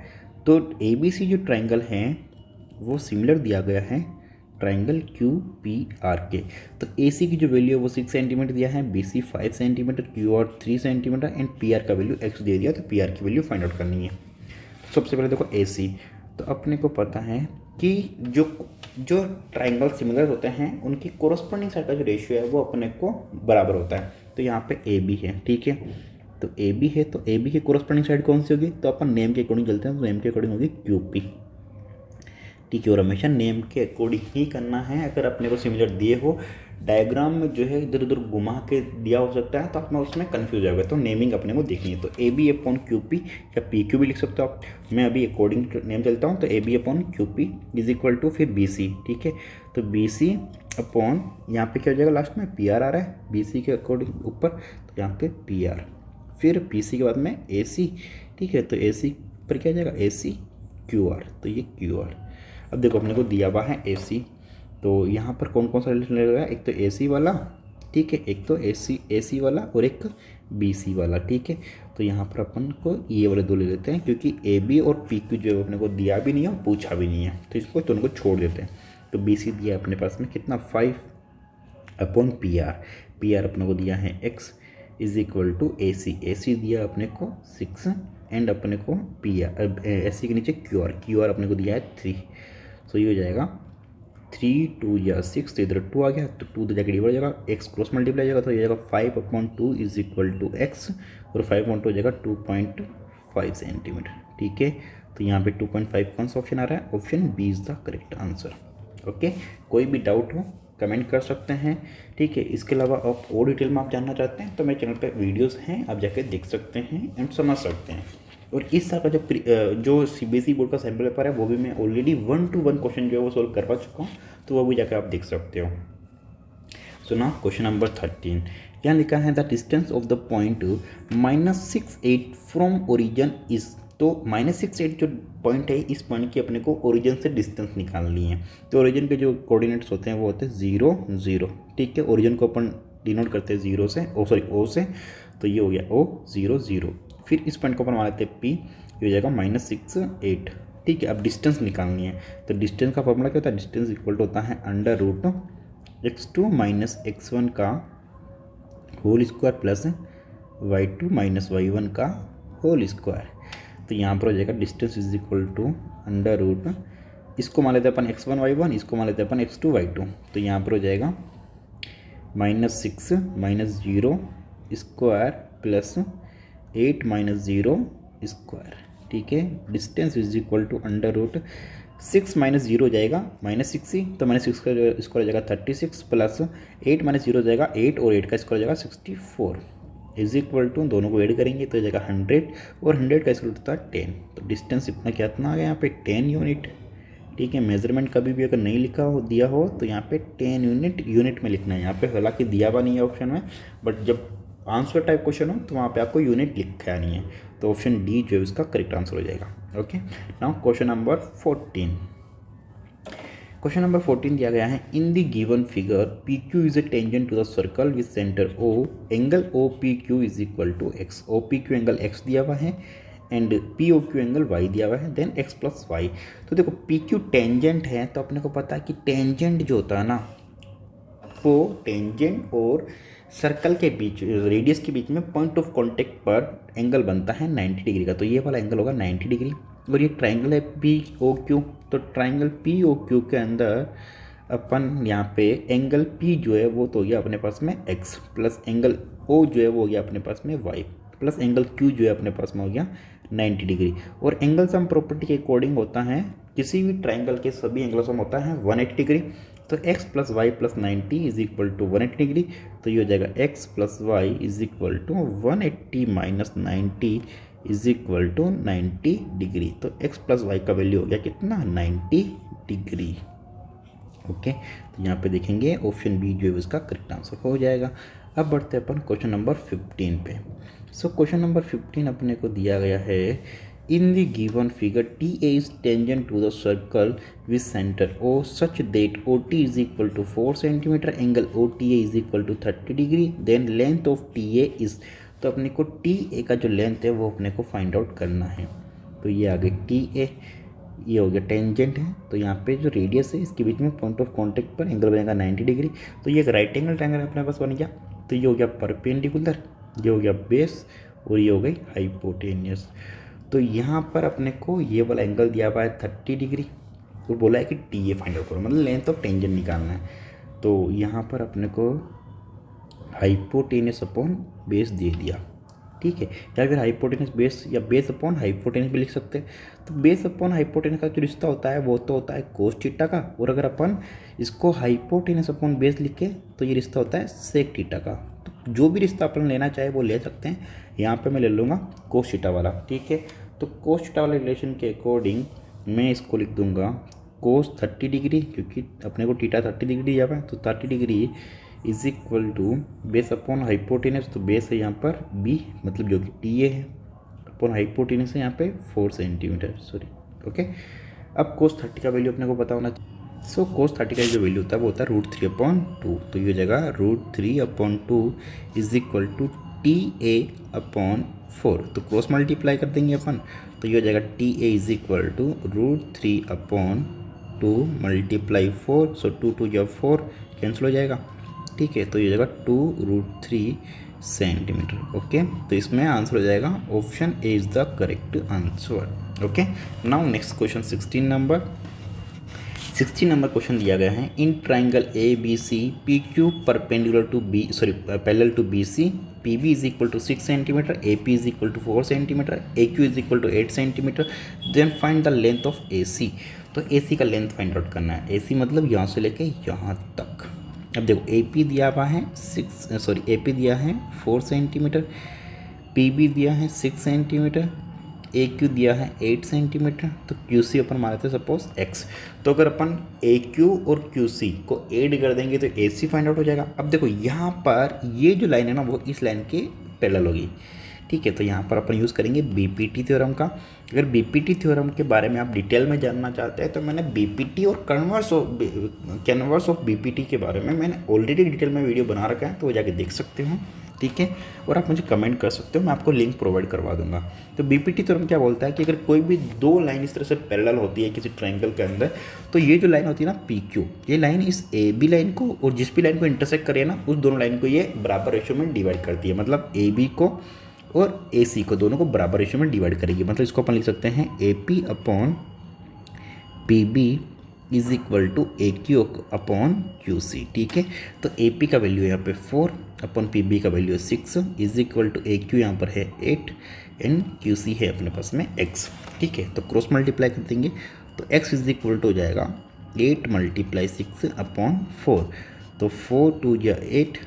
तो ए बी सी जो ट्राइंगल हैं वो सिमिलर दिया गया है ट्राइंगल क्यू पी आर के। तो ए सी की जो वैल्यू है वो 6 सेंटीमीटर दिया है, B C 5 centimeter, Q R 3 centimeter and P R का वैल्यू x दे दिया। तो पी आर की वैल्यू फाइंड आउट करनी है। तो सबसे पहले देखो ए सी, तो अपने को पता है कि जो ट्राइंगल सिमिलर होते हैं उनकी कोरस्पॉन्डिंग साइड का जो रेशियो है वो अपने को बराबर होता है। तो यहाँ पे ए बी है, ठीक है, तो ए बी है, तो ए बी की कोरस्पॉन्डिंग साइड कौन सी होगी, तो अपन नेम के अकॉर्डिंग चलते हैं, तो नेम के अकॉर्डिंग होगी क्यू पी, ठीक है। और हमेशा नेम के अकॉर्डिंग ही करना है। अगर अपने को सिमिलर दिए हो, डायग्राम में जो है इधर उधर घुमा के दिया हो सकता है तो अपना उसमें कन्फ्यूज जाएगा, तो नेमिंग अपने को देखनी है। तो A B upon Q P या पी क्यू भी लिख सकते हो आप। मैं अभी अकॉर्डिंग नेम चलता हूँ, तो A B upon Q P is equal to फिर बी सी, ठीक है। तो बी सी अपॉन यहाँ पे क्या हो जाएगा, लास्ट में पी आर आ रहा है बी सी के अकॉर्डिंग ऊपर, तो यहाँ पे पी आर, फिर पी सी के बाद में ए सी, ठीक है। तो ए सी पर क्या हो जाएगा ए सी क्यू आर, तो ये क्यू आर। अब देखो अपने को दिया हुआ है ए सी, तो यहाँ पर कौन कौन सा रिलेशन लगेगा, एक तो ए सी वाला, ठीक है, एक तो ए सी वाला और एक बी सी वाला, ठीक है। तो यहाँ पर अपन को ये वाले दो ले लेते हैं, क्योंकि ए बी और पी क्यू जो है अपने को दिया भी नहीं है और पूछा भी नहीं है, तो इसको दोनों को छोड़ देते हैं। तो बी सी दिया अपने पास में कितना 5 अपॉन पी आर अपने को दिया है x इज इक्वल टू ए सी दिया अपने को 6 एंड अपने को पी आर ए सी के नीचे क्यू आर अपने को दिया है 3। सो ये हो जाएगा 3 2 या 6, तो इधर 2 आ गया, तो 2 तो जाकर डिवाइड हो जाएगा, x क्रॉस मल्टीप्लाई जाएगा, तो ये जाएगा 5/2 इज इक्वल टू x, और 5/2 हो जाएगा 2.5 सेंटीमीटर, ठीक है। तो यहाँ पे 2.5 कौन सा ऑप्शन आ रहा है, option B is the correct answer. Okay, कोई भी डाउट हो कमेंट कर सकते हैं, ठीक है। इसके अलावा आप और डिटेल में आप जानना चाहते हैं तो मेरे चैनल पे वीडियोस हैं, आप जाके देख सकते हैं एंड समझ सकते हैं। और इस साल का जो सीबीएसई बोर्ड का सैम्पल पेपर है वो भी मैं ऑलरेडी 1-to-1 क्वेश्चन जो है वो सोल्व करवा चुका हूँ, तो वो भी जाकर आप देख सकते हो। सो ना क्वेश्चन नंबर 13, यहाँ लिखा है the distance of the point -68 from origin is. तो -68 जो पॉइंट है, इस पॉइंट की अपने को ओरिजिन से डिस्टेंस निकालनी है। तो ओरिजिन के जो कोऑर्डिनेट्स होते हैं वो होते हैं 0 0, ठीक है। ओरिजिन को अपन डिनोट करते हैं 0 से, ओ से, तो ये हो गया O 0 0। फिर इस पॉइंट को अपन मान लेते हैं P, ये हो जाएगा -68, ठीक है। अब डिस्टेंस निकालनी है, तो डिस्टेंस का फॉर्मूला क्या होता है, डिस्टेंस इक्वल टू होता है under root x2 minus x1 का whole square plus y2 minus y1 का होल स्क्वायर। तो यहाँ पर हो जाएगा distance is equal to under root, इसको मान लेते हैं अपन x1 y1, इसको मान लेते हैं अपन x2 y2। तो यहाँ पर हो जाएगा -6 minus 0 square plus 8 minus 0 square. ठीक है, distance is equal to under root 6 minus 0 हो जाएगा -6 ही, तो -6 का स्क्वायर हो जाएगा 36 प्लस 8 माइनस 0 हो जाएगा 8 और 8 का स्क्वायर हो जाएगा 64 इज इक्वल टू, दोनों को ऐड करेंगे तो हो जाएगा 100 और 100 का स्क्वायर होता है 10। तो डिस्टेंस इतना कितना आ गया यहाँ पे 10 यूनिट। ठीक है, मेजरमेंट कभी भी अगर नहीं लिखा हो दिया हो तो यहाँ पे 10 यूनिट में लिखना है। यहाँ पे हालांकि दिया हुआ नहीं है ऑप्शन में, बट जब आंसर टाइप क्वेश्चन हो तो वहाँ पे आपको यूनिट लिखा नहीं है, तो ऑप्शन डी जो है उसका करेक्ट आंसर हो जाएगा। Okay, now question number 14। Question number 14 दिया गया है, in the given figure P Q is a tangent to the circle with centre O, angle O P Q is equal to X. O P Q angle X दिया हुआ है and P O Q angle Y दिया हुआ है, then x plus Y. तो देखो P Q tangent है, तो अपने को पता है कि टेंजेंट जो होता है ना, वो टेंजेंट और सर्कल के बीच, रेडियस के बीच में पॉइंट ऑफ कांटेक्ट पर एंगल बनता है 90 डिग्री का। तो ये वाला एंगल होगा 90 डिग्री, और ये ट्राइंगल है पी ओ क्यू। तो ट्राइंगल पी ओ क्यू के अंदर अपन यहाँ पे एंगल पी जो है वो तो हो गया अपने पास में x, प्लस एंगल ओ जो है वो हो गया अपने पास में y, प्लस एंगल क्यू जो है अपने पास में हो गया 90 डिग्री। और एंगल सम प्रॉपर्टी के अकॉर्डिंग होता है, किसी भी ट्राइंगल के सभी एंगल सम होता है 180 डिग्री। तो x plus Y plus 90 is equal to 180 degree. तो ये हो जाएगा x plus Y is equal to 180 minus 90 is equal to 90 degree. तो x प्लस वाई का वैल्यू हो गया कितना, 90 डिग्री। ओके, तो यहाँ पे देखेंगे ऑप्शन बी जो है उसका करेक्ट आंसर हो जाएगा। अब बढ़ते हैं अपन क्वेश्चन नंबर 15 पे। सो क्वेश्चन नंबर 15 अपने को दिया गया है, in the given figure T A is tangent to the circle with centre O such that O T is equal to 4 centimeter, angle O T A is equal to 30 degree, then length of T A is. तो अपने को T A का जो length है वो अपने को find out करना है। तो ये आगे टी ए, ये हो गया टेंजेंट है, तो यहाँ पे जो रेडियस है इसके बीच में पॉइंट ऑफ कांटेक्ट पर एंगल बनेगा 90 डिग्री। तो ये एक राइट एंगल ट्रायंगल अपने पास बन गया। तो ये हो गया परपेंडिकुलर, ये हो गया बेस, और ये हो गई हाइपोटेनियस। तो यहाँ पर अपने को ये वाला एंगल दिया हुआ है 30 डिग्री, तो बोला है कि टी ए फाइंड आउट करो, मतलब लेंथ ऑफ टेंजेंट निकालना है। तो यहाँ पर अपने को हाइपोटेनियस अपॉन बेस दे दिया, ठीक है, या फिर हाइपोटेनस बेस या बेस अपॉन हाइपोटेनस भी लिख सकते हैं। तो बेस अपॉन हाइपोटेनस का जो रिश्ता होता है वो तो होता है कोस थीटा का, और अगर अपन इसको हाइपोटेनस अपॉन बेस लिखे तो ये रिश्ता होता है सेक थीटा का। तो जो भी रिश्ता अपन लेना चाहे वो ले सकते हैं। यहाँ पे मैं ले लूँगा कोस थीटा वाला, ठीक है। तो कोस थीटा वाले रिलेशन के अकॉर्डिंग मैं इसको लिख दूँगा कोस 30 डिग्री, क्योंकि अपने को थीटा 30 डिग्री दिया हुआ है। तो 30 degree is equal to base upon hypotenuse, तो बेस है यहाँ पर b, मतलब जो कि टी ए है, अपॉन हाइपोटेनस है यहाँ पे 4 सेंटीमीटर, सॉरी। ओके, अब कोस 30 का वैल्यू अपने को पता होना चाहिए। सो कोस 30 का जो वैल्यू होता है वो होता है √3/2। तो ये हो जाएगा √3/2 इज इक्वल टू TA/4। तो क्रॉस मल्टीप्लाई कर देंगे अपन, तो ये हो जाएगा TA is equal to √3/2 multiply 4। So 2 2 या 4 कैंसिल हो जाएगा, ठीक है। तो ये हो जाएगा 2√3 सेंटीमीटर। ओके, तो इसमें आंसर हो जाएगा option A is the correct answer. Okay, now next question 16 number question दिया गया है, in triangle A B C P Q parallel to B C, P B is equal to 6 centimetre, A P is equal to 4 centimetre, A Q is equal to 8 centimetre, then find the length of A C. तो A सी का length find out करना है। ए सी मतलब यहाँ से लेके यहाँ तक। अब देखो ए पी दिया हुआ है ए पी दिया है 4 सेंटीमीटर, पी बी दिया है 6 सेंटीमीटर, ए क्यू दिया है 8 सेंटीमीटर। तो क्यू सी अपन मान लेते हैं सपोज x। तो अगर अपन ए क्यू और क्यू सी को ऐड कर देंगे तो ए सी फाइंड आउट हो जाएगा। अब देखो यहाँ पर ये जो लाइन है ना वो इस लाइन के पैरेलल होगी, ठीक है। तो यहाँ पर अपन यूज़ करेंगे बीपीटी थ्योरम का। अगर बीपीटी थ्योरम के बारे में आप डिटेल में जानना चाहते हैं तो मैंने बीपीटी और कैनवर्स ऑफ बीपीटी के बारे में मैंने ऑलरेडी डिटेल में वीडियो बना रखा है, तो वो जाके देख सकते हो। ठीक है, और आप मुझे कमेंट कर सकते हो, मैं आपको लिंक प्रोवाइड करवा दूंगा। तो बीपीटी थ्योरम क्या बोलता है कि अगर कोई भी दो लाइन इस तरह से पैरेलल होती है किसी ट्रायंगल के अंदर, तो ये जो लाइन होती है ना पी क्यू, ये लाइन इस ए बी लाइन को और जिस भी लाइन को इंटरसेक्ट करे ना, उस दोनों लाइन को ये बराबर रेशियो में डिवाइड करती है। मतलब ए बी को और ए सी को, दोनों को बराबर रेशियो में डिवाइड करेगी। मतलब इसको अपन लिख सकते हैं A P upon P B is equal to A Q upon Q C. ठीक है, तो ए पी का वैल्यू यहाँ पे 4 अपॉन पी बी का वैल्यू है 6 is equal to A Q यहाँ पर है 8 एंड क्यू सी है अपने पास में x। ठीक है, तो क्रॉस मल्टीप्लाई कर देंगे तो x इज इक्वल टू हो जाएगा 8 मल्टीप्लाई 6 अपॉन 4। तो 4 2 या 8,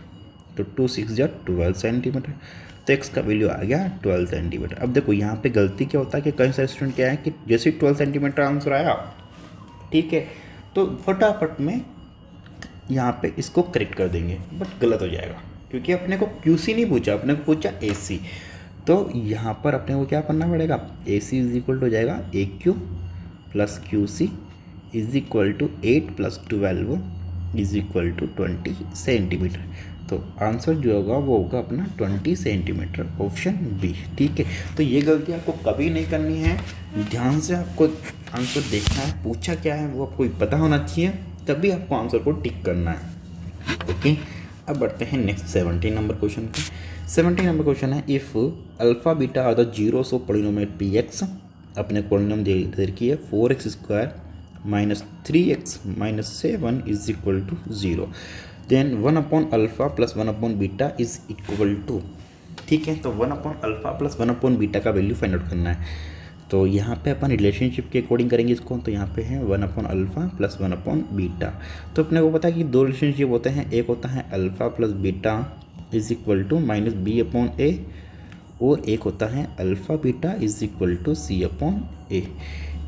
तो 2 6 या 12 सेंटीमीटर। तो x का वैल्यू आ गया 12 सेंटीमीटर। अब देखो यहाँ पे गलती क्या होता है कि कई सारे स्टूडेंट क्या है कि जैसे 12 सेंटीमीटर आंसर आया, ठीक है, तो फटाफट में यहाँ पे इसको करेक्ट कर देंगे, बट गलत हो जाएगा क्योंकि अपने को QC नहीं पूछा, अपने को पूछा AC। तो यहाँ पर अपने को क्या करना पड़ेगा, AC इज इक्वल टू हो जाएगा AQ plus QC is equal to 8 plus 12 is equal to 20 centimeter. तो आंसर जो होगा वो होगा अपना 20 सेंटीमीटर, ऑप्शन बी। ठीक है, तो ये गलती आपको कभी नहीं करनी है, ध्यान से आपको आंसर देखना है, पूछा क्या है वो आपको पता होना चाहिए, तभी आपको आंसर को टिक करना है। ओके, अब बढ़ते हैं नेक्स्ट 17 नंबर क्वेश्चन पे। 17 नंबर क्वेश्चन है, if alpha beta are the zeros of polynomial P X, अपने पॉलिनोमियल दे रखी है 4x square minus 3x minus 7 is equal to 0, then 1 upon alpha plus 1 upon beta is equal to. ठीक है, तो 1 upon alpha plus 1 upon beta का value find out करना है। तो यहाँ पे अपन रिलेशनशिप के अकॉर्डिंग करेंगे इसको। तो यहाँ पे है 1 upon alpha plus 1 upon beta. तो अपने को पता है कि दो रिलेशनशिप होते हैं, एक होता है alpha plus beta is equal to minus B upon A, और एक होता है alpha beta is equal to C upon A.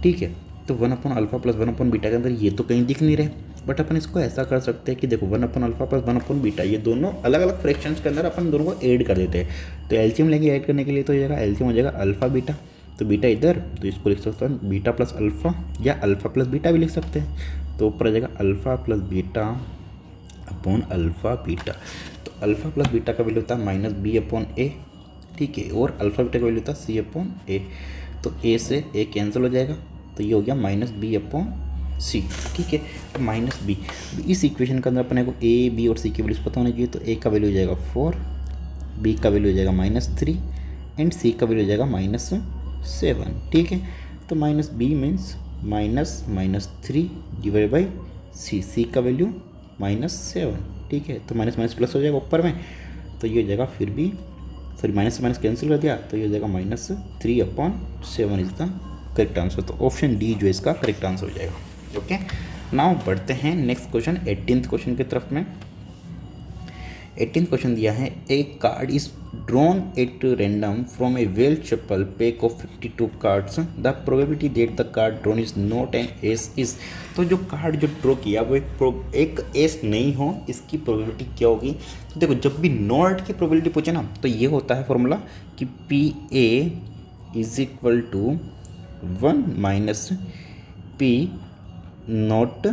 ठीक है, तो 1 upon alpha plus 1 upon beta के अंदर ये तो कहीं दिख नहीं रहे, बट अपन इसको ऐसा कर सकते हैं कि देखो 1 upon alpha plus 1 upon beta, ये दोनों अलग अलग फ्रैक्शंस के अंदर अपन दोनों को ऐड कर देते हैं। तो एलसीएम लेंगे ऐड करने के लिए, तो एलसीएम हो जाएगा अल्फा बीटा, तो बीटा इधर, तो इसको लिख सकते हैं बीटा प्लस अल्फा या अल्फा प्लस बीटा भी लिख सकते हैं। तो ऊपर आ जाएगा alpha plus beta upon alpha beta. तो अल्फा प्लस बीटा का वैल्यू होता है माइनस बी अपॉन ए। ठीक है, और अल्फा बीटा का वैल्यू होता है सी अपॉन ए। तो ए से ए कैंसिल हो जाएगा, तो ये हो गया माइनस बी अपॉन सी। ठीक है, तो माइनस बी, इस इक्वेशन के अंदर अपने को ए बी और सी की वैल्यूज पता होनी चाहिए। तो ए का वैल्यू हो जाएगा 4, बी का वैल्यू हो जाएगा -3 एंड सी का वैल्यू हो जाएगा -7। ठीक है, तो minus B means -3 divide by C, C का वैल्यू -7। ठीक है, तो माइनस माइनस प्लस हो जाएगा ऊपर में, तो ये हो जाएगा फिर भी, सॉरी माइनस से माइनस कैंसिल कर दिया, तो ये हो जाएगा -3 upon 7 is the correct answer. तो ऑप्शन डी जो इसका करेक्ट आंसर हो जाएगा। ओके, नाउ बढ़ते हैं नेक्स्ट क्वेश्चन 18th क्वेश्चन की तरफ में। 18th क्वेश्चन दिया है, a card is drawn at random from a well shuffled pack of 52 cards, the probability that the card drawn is not an ace is. तो जो card जो draw किया वो एक एस नहीं हो, इसकी प्रोबेबिलिटी क्या होगी। तो देखो जब भी नॉट की प्रोबेबिलिटी पूछे ना, तो ये होता है फॉर्मूला कि P A is equal to 1 minus P not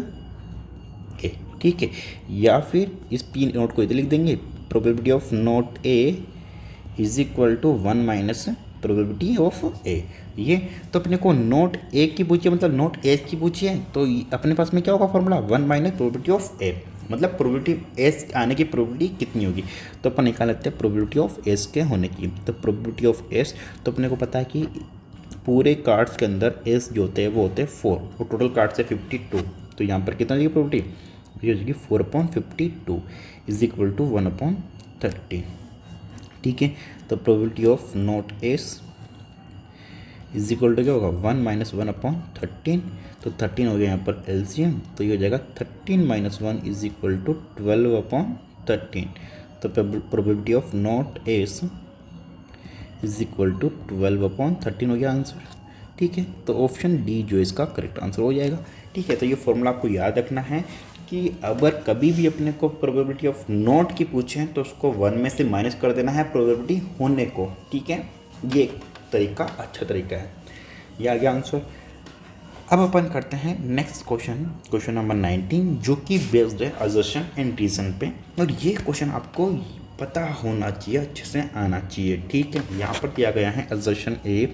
A. ठीक है, या फिर इस पी नोट को इधर लिख देंगे, probability of not A is equal to 1 minus probability of A. ये तो अपने को नॉट ए की पूछिए, मतलब नॉट एस की पूछिए, तो अपने पास में क्या होगा फॉर्मूला 1 माइनस प्रोबेबिलिटी ऑफ ए, मतलब प्रोबेबिलिटी एस आने की प्रोबेबिलिटी कितनी होगी। तो अपन निकाल लेते हैं प्रोबेबिलिटी ऑफ एस के होने की। तो प्रोबेबिलिटी ऑफ एस, तो अपने को पता है कि पूरे कार्ड्स के अंदर एस जो होते हैं वो होते हैं 4, और टोटल कार्ड्स है 52। तो यहाँ पर कितना होगी प्रोबेबिलिटी, ये हो जाएगी 4/52 इज इक्वल टू 1/30। ठीक है, तो probability of not S is equal to क्या होगा 1 माइनस 1/13। तो 13 हो गया यहाँ पर एलसीएम, तो ये हो जाएगा 13 माइनस 1 इज इक्वल टू 12/13। तो probability of not S is equal to 12/13 हो गया आंसर। ठीक है, तो ऑप्शन डी जो इसका करेक्ट आंसर हो जाएगा। ठीक है, तो ये फॉर्मूला आपको याद रखना है कि अगर कभी भी अपने को प्रोबेबिलिटी ऑफ नॉट की पूछें तो उसको 1 में से माइनस कर देना है प्रोबेबिलिटी होने को। ठीक है, ये एक तरीका अच्छा तरीका है। ये आ गया आंसर। अब अपन करते हैं नेक्स्ट क्वेश्चन, क्वेश्चन नंबर 19, जो कि बेस्ड है असर्शन एंड रीजन पे। और ये क्वेश्चन आपको पता होना चाहिए, अच्छे से आना चाहिए। ठीक है, यहाँ पर दिया गया है assertion A,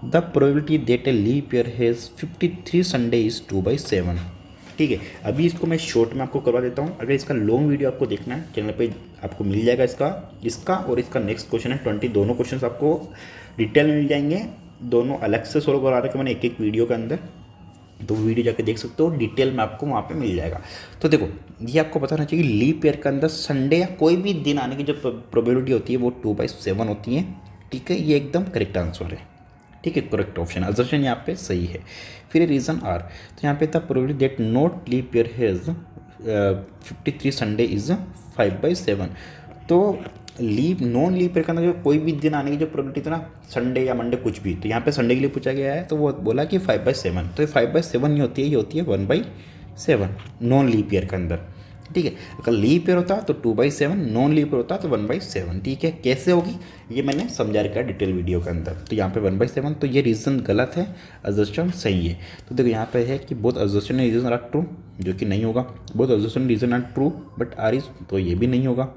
the probability that a leap year has 53 Sunday is 2/7। ठीक है, अभी इसको मैं शॉर्ट में आपको करवा देता हूँ। अगर इसका लॉन्ग वीडियो आपको देखना है चैनल पे आपको मिल जाएगा, इसका और इसका नेक्स्ट क्वेश्चन है 20, दोनों क्वेश्चन आपको डिटेल में मिल जाएंगे। दोनों अलग से सोल्व करा रखे मैंने एक वीडियो के अंदर, तो वीडियो जाके देख सकते हो, डिटेल में आपको वहाँ पे मिल जाएगा। तो देखो, ये आपको पता होना चाहिए कि लीप ईयर के अंदर संडे या कोई भी दिन आने की जो प्रोबेबिलिटी होती है वो 2/7 होती है। ठीक है, ये एकदम करेक्ट आंसर है। ठीक है, करेक्ट ऑप्शन, असर्शन यहाँ पे सही है। फिर रीज़न आर, तो यहाँ पे था probability that not leap year has 53 Sunday is 5/7। तो लीप नॉन लीप ईयर का जो कोई भी दिन आने की जो प्रोबेबिलिटी थी ना, संडे या मंडे कुछ भी, तो यहाँ पे संडे के लिए पूछा गया है तो वो बोला कि 5/7। तो ये 5/7 नहीं होती है, ये होती है 1/7 नॉन लीप ईयर के अंदर। ठीक है, अगर लीप ईयर होता तो 2/7, नॉन लीप ईयर होता तो 1/7। ठीक है, कैसे होगी ये मैंने समझा रखा है डिटेल वीडियो के अंदर। तो यहाँ पे 1/7, तो ये रीज़न गलत है, असर्शन सही है। तो देखो यहाँ पे है कि both assertion and reason are true, जो कि नहीं होगा। Both assertion reason are true but R is, तो ये भी नहीं होगा।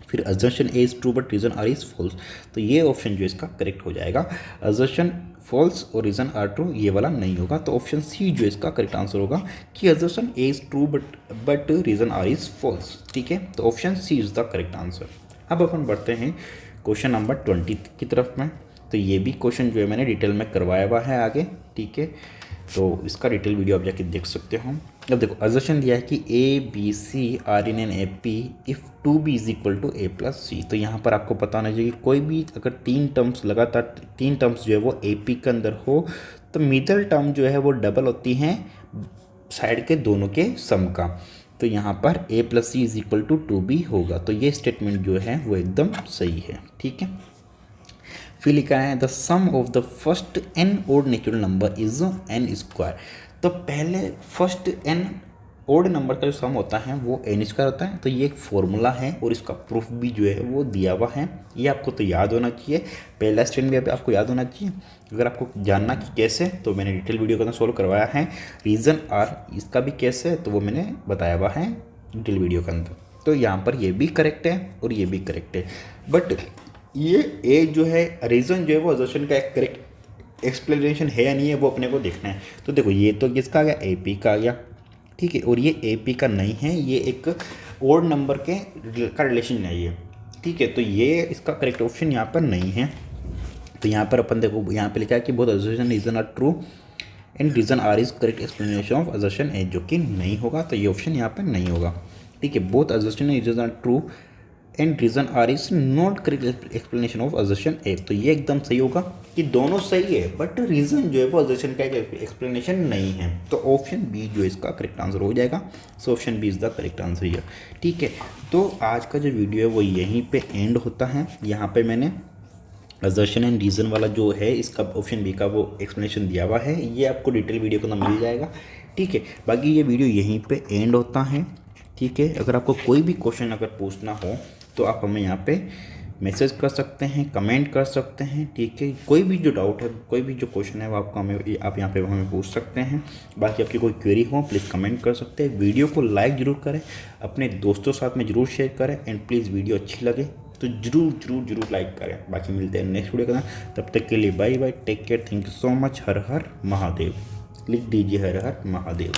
फिर assertion A is true but reason R is false, तो ये ऑप्शन जो इसका करेक्ट हो जाएगा। असर्शन फॉल्स और रीज़न आर ट्रू, ये वाला नहीं होगा। तो ऑप्शन सी जो इसका करेक्ट आंसर होगा कि assertion A is true but reason R is false. ठीक है, तो option C is the correct answer. अब अपन बढ़ते हैं क्वेश्चन नंबर 20 की तरफ में। तो ये भी क्वेश्चन जो है मैंने डिटेल में करवाया हुआ है आगे। ठीक है, तो इसका डिटेल वीडियो आप जाके देख सकते हो। अब देखो, असर्शन दिया है कि a B c are in an A P if 2b is equal to a plus c. तो यहाँ पर आपको पता होना चाहिए कि कोई भी अगर तीन टर्म्स लगातार, तीन टर्म्स जो है वो ए पी के अंदर हो, तो मिडल टर्म जो है वो डबल होती हैं साइड के दोनों के सम का। तो यहाँ पर a plus C is equal to 2b होगा। तो ये स्टेटमेंट जो है वो एकदम सही है। ठीक है, फिर लिखा है the sum of the first n odd natural number is n²। तो पहले फर्स्ट n ओड नंबर का जो सम होता है वो n² होता है। तो ये एक फॉर्मूला है और इसका प्रूफ भी जो है वो दिया हुआ है। ये आपको तो याद होना चाहिए, पहला स्टेटमेंट भी आपको याद होना चाहिए। अगर आपको जानना कि कैसे, तो मैंने डिटेल वीडियो के अंदर सोल्व करवाया है। रीज़न आर, इसका भी कैसे, तो वो मैंने बताया हुआ है डिटेल वीडियो के अंदर। तो यहाँ पर ये भी करेक्ट है और ये भी करेक्ट है, बट ये ए जो है रीज़न जो है वो असर्शन का एक करेक्ट एक्सप्लेनेशन है या नहीं है वो अपने को देखना है। तो देखो, ये तो किसका आ गया, ए पी का आ गया। ठीक है, और ये ए पी का नहीं है, ये एक ओड नंबर का रिलेशन है ये। ठीक है, तो ये इसका करेक्ट ऑप्शन यहाँ पर नहीं है। तो यहाँ पर अपन देखो, यहाँ पे लिखा है कि both assertion reason are true and reason are is correct explanation of assertion A, जो कि नहीं होगा। तो ये ऑप्शन यहाँ पर नहीं होगा। ठीक है, both assertion and reason are true and reason are is not correct explanation of assertion A. तो ये एकदम सही होगा कि दोनों सही है, बट रीज़न जो है वो असर्शन का एक्सप्लेनेशन नहीं है। तो ऑप्शन बी जो इसका करेक्ट आंसर हो जाएगा। So option B is the correct answer here. ठीक है, तो आज का जो वीडियो है वो यहीं पे एंड होता है। यहाँ पे मैंने असर्शन एंड रीज़न वाला जो है इसका ऑप्शन बी का वो एक्सप्लेनेशन दिया हुआ है, ये आपको डिटेल वीडियो को मिल जाएगा। ठीक है, बाकी ये वीडियो यहीं पे एंड होता है। ठीक है, अगर आपको कोई भी क्वेश्चन अगर पूछना हो तो आप हमें यहाँ पे मैसेज कर सकते हैं, कमेंट कर सकते हैं। ठीक है, कोई भी जो डाउट है, कोई भी जो क्वेश्चन है वो आपको आप यहाँ पे हमें पूछ सकते हैं। बाकी आपकी कोई क्वेरी हो प्लीज़ कमेंट कर सकते हैं। वीडियो को लाइक ज़रूर करें, अपने दोस्तों साथ में ज़रूर शेयर करें एंड प्लीज़ वीडियो अच्छी लगे तो ज़रूर लाइक करें। बाकी मिलते हैं नेक्स्ट वीडियो के साथ, तब तक के लिए bye bye, take care, thank you so much. Har Har Mahadev, लिख दीजिए हर हर महादेव।